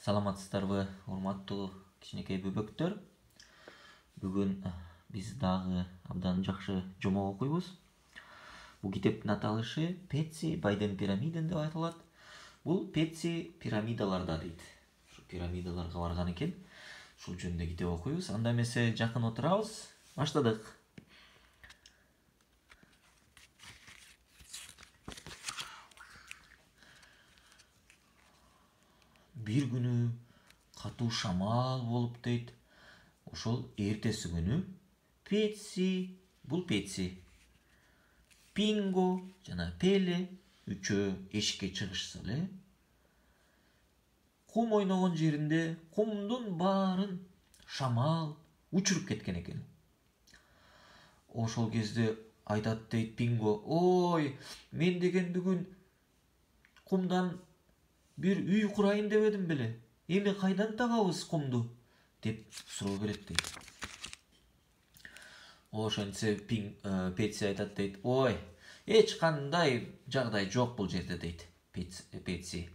Саламатсыздарбы, урматтуу кичинекей бөбөктөр. Бүгүн биз дагы абдан жакшы жомок окуйбуз. Бул китептин аталышы Петси Байден пирамиден деп айтылат. Бул Петси пирамидаларда дейт. Ушу пирамидаларга барган экен. Ушул жөнүндө китеп окуйбуз. Анда эмесе жакын отурабыз. Баштадык. Bir günü katуу шамал болуп дейт. Ошол эртеси күнү бул Петси, Пинго жана Пеле үчөө эшикке чыгышса эле, кум ойногон жеринде кумдун баарын шамал учуруп кеткен экен. Ошол кезде айтат дейт Пинго: "Ой, мен деген бүгүн кумдан bir үй курайын дебедим беле. Эми кайдан табабыз кумду?" деп суроо берет дейт. Ошентсе Петси айтат дейт: "Ой, эч кандай жагдай жок бул жерде" дейт Петси.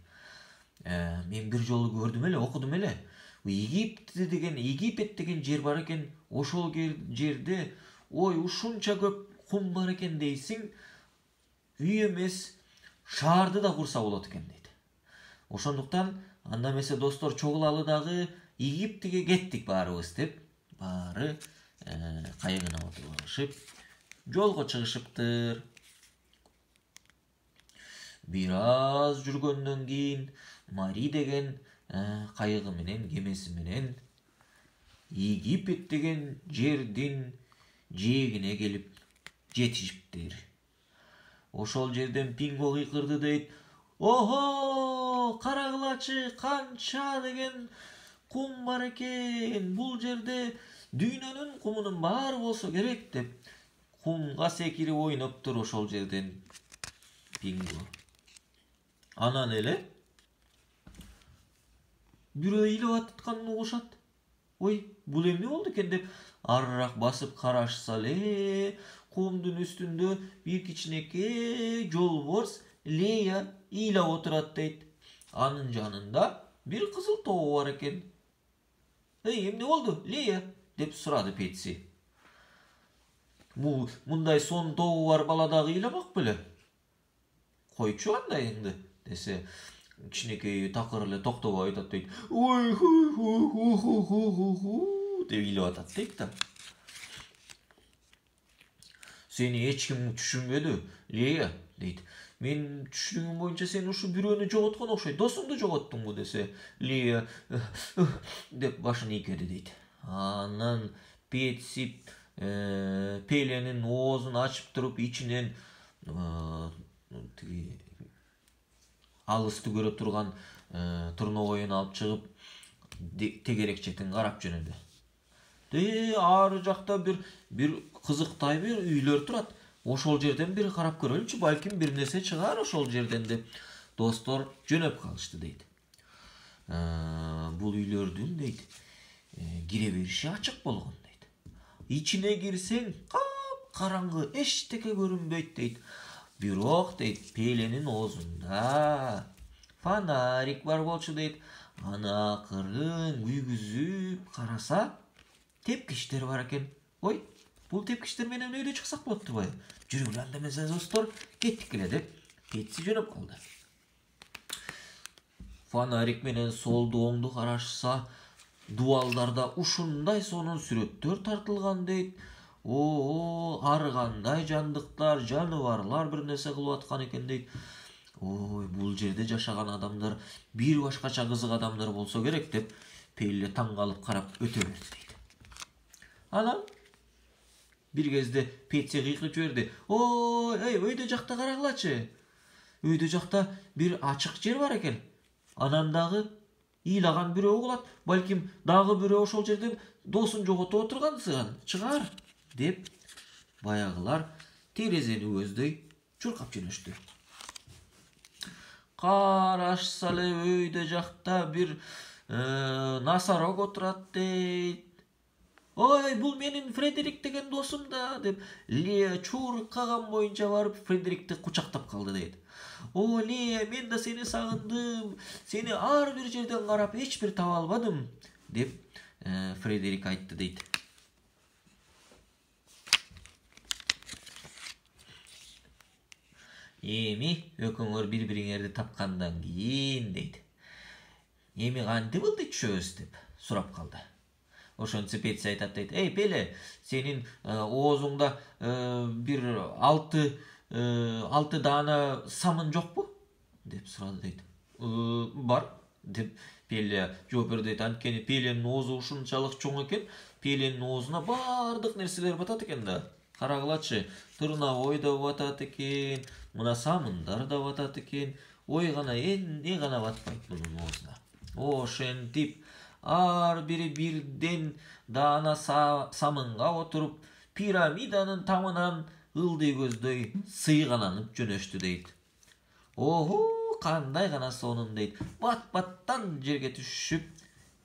"Мен бир жолу көрдүм эле, окудум эле. Египет деген жер бар экен. Ошол жерде ой ушунча көп кум бар экен дейсиң, үй эмес, шаарды да курса болот экен" дейт. Ошондуктан анда эмесе достор, чогулалы дагы Египтиге кеттик баарыбыз деп, баары кайыгына отуруп алышып, жолго чыгышыптыр. Бир аз жүргөндөн кийин Мари деген кайыгы менен, кемеси менен Египет деген жердин жээгине келип жетишиптир. Ошол жерден Пинго кыйкырды дейт: "Охо, карагылачы, канча деген кум бар экен. Бул жерде дүйнөнүн кумунун баары болсо керек" деп кумга секирип ойноптур ошол жерден Пинго. Анан эле бирөө ыйлап атканын угушат. Ой, бул эмне болду экен деп арыраак басып карашса эле, кумдун үстүндө бир кичинекей жолборс Лея ыйлап отурат дейт. Анын жанында бир кызыл тобу бар экен. "Эй, эмне болду, Лея?" деп сурады Петси. "Мындай сонун тобу бар бала дагы ыйламак беле? Койчу андайыңды" десе, кичинекей такыр эле токтобой айтат дейт: "Ой, ху деп ыйлап атат дейт да. "Сени эч ким түшүнбөдү, Лея" дейт. "Мен түшүнүгүм боюнча сен ушу бирөөнү жоготкон окшойт. Досуңду жоготтуңбу" десе, Лея деп башын ийкеди дейт. Анан Петси Пеленин оозун ачып туруп, ичинен алысты көрө турган турнобойун алып чыгып, тегерек четин карап жөнөдү. Ары жакта бир кызыктай бир үйлөр турат. Ошол жерден бир карап көрөлүчү, балким бир нерсе чыгар ошол жерден деп достор жөнөп калышты дейт. Бул үйлөрдүн дейт, кире бериши ачык болгон дейт. Ичине кирсең кап-караңгы, эчтеке көрүнбөйт дейт. Бирок дейт, Пеленин оозунда фонарик бар болчу дейт. Аны акырын күйгүзүп караса, тепкичтер бар экен. Ой, бул тепкичтер менен өйдө чыксак болот турбайбы? Жүрүңүлөр анда эмесе достор, кеттик эле деп Петси жөнөп калды. Фонарик менен солду оңду карашса, дубалдарда ушундай сонун сүрөттөр тартылган дейт. Ар кандай жандыктар, жаныбарлар бир нерсе кылып аткан экен дейт. Ой, бул жерде жашаган адамдар бир башкача кызык адамдар болсо керек деп Пеле таң калып карап өтө берди дейт. Анан бир кезде Петси кыйкырып жиберди: "Ой, өйдө жакта карагылачы. Өйдө жакта бир ачык жер бар экен. Анан дагы ыйлаган бирөө угулат. Балким дагы бирөө ошол жерден досун жоготуп отурган чыгар" деп баягылар терезени көздөй чуркап жөнөштү. Карашса эле өйдө жакта бир носорог отурат дейт. "Ой, бул менин Фредерик деген досум да" деп Лея чуркаган боюнча барып Фредерикти кучактап калды дейт. "O Leo, men de seni sagındım. Seni ar bir жерден карап hiç bir taба albadım" dep Frederik aytты дейт. Эми өкүңөр бири-бириңерди тапкандан кийин дейт. Эми кантип ылдычыбыз деп сурап калды. Ошончо Петси айтат дейт. "Эй Пеле, сенин оозуңда бир 6 даана самын жокпу?" деп сурады дейт. "Бар" деп Пеле жооп берди дейт. Анткени Пеленин оозу ушунчалык чоң экен, Пеленин оозуна бардык нерселер батат экен да. Карагылачы, тырнабой да батат экен, мына самындар да батат экен. Ой гана эмне гана батпайт мунун оозуна. Ошентип ар бири бирден даана самынга отуруп, пирамиданын тамынан ылдый көздөй сыйгананып жөнөштү дейт. Ого, кандай гана сонун дейт. Бат-баттан жерге түшүп,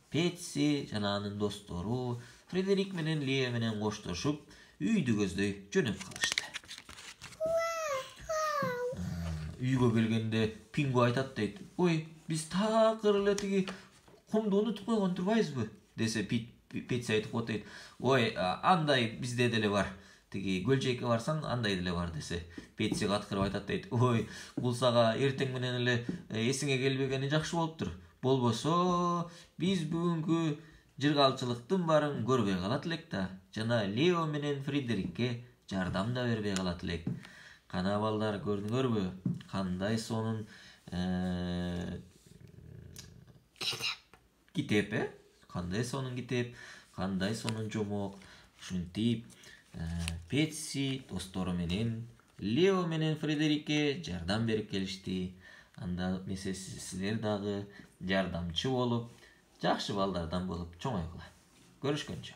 Петси жана анын достору Фредерик менен Лео менен коштошуп, үйдү көздөй жөнөп калышты. Үйгө келгенде Пингу айтат дейт. "Ой, биз такыр эле тиги кумду унутуп койгон турбайбызбы?" десе Петси айтып коет дейт. "Ой, андай бизде деле бар. Тиги көлчөйккө барсаң, андай деле бар" десе. Петси каткырып айтат дейт. "Ой, бул сага эртең менен эле эсиңе келбегени жакшы болуптур. Болбосо, биз бүгүнкү жыргалчылыктын баарын көрбөй калат элек да. Жана Лео менен Фредерикке жардам да бербей калат элек. Кана балдар, көрдүңөрбү? Кандай сонун китеп, Кандай сонун китеп, кандай сонун жомок." Ушинтип Петси достору менен Лео менен Фредерикке жардам берип келишти. Анда силер дагы жардамчы болуп, жакшы балдардан болуп чоңойгула. Көрүшкөнчө.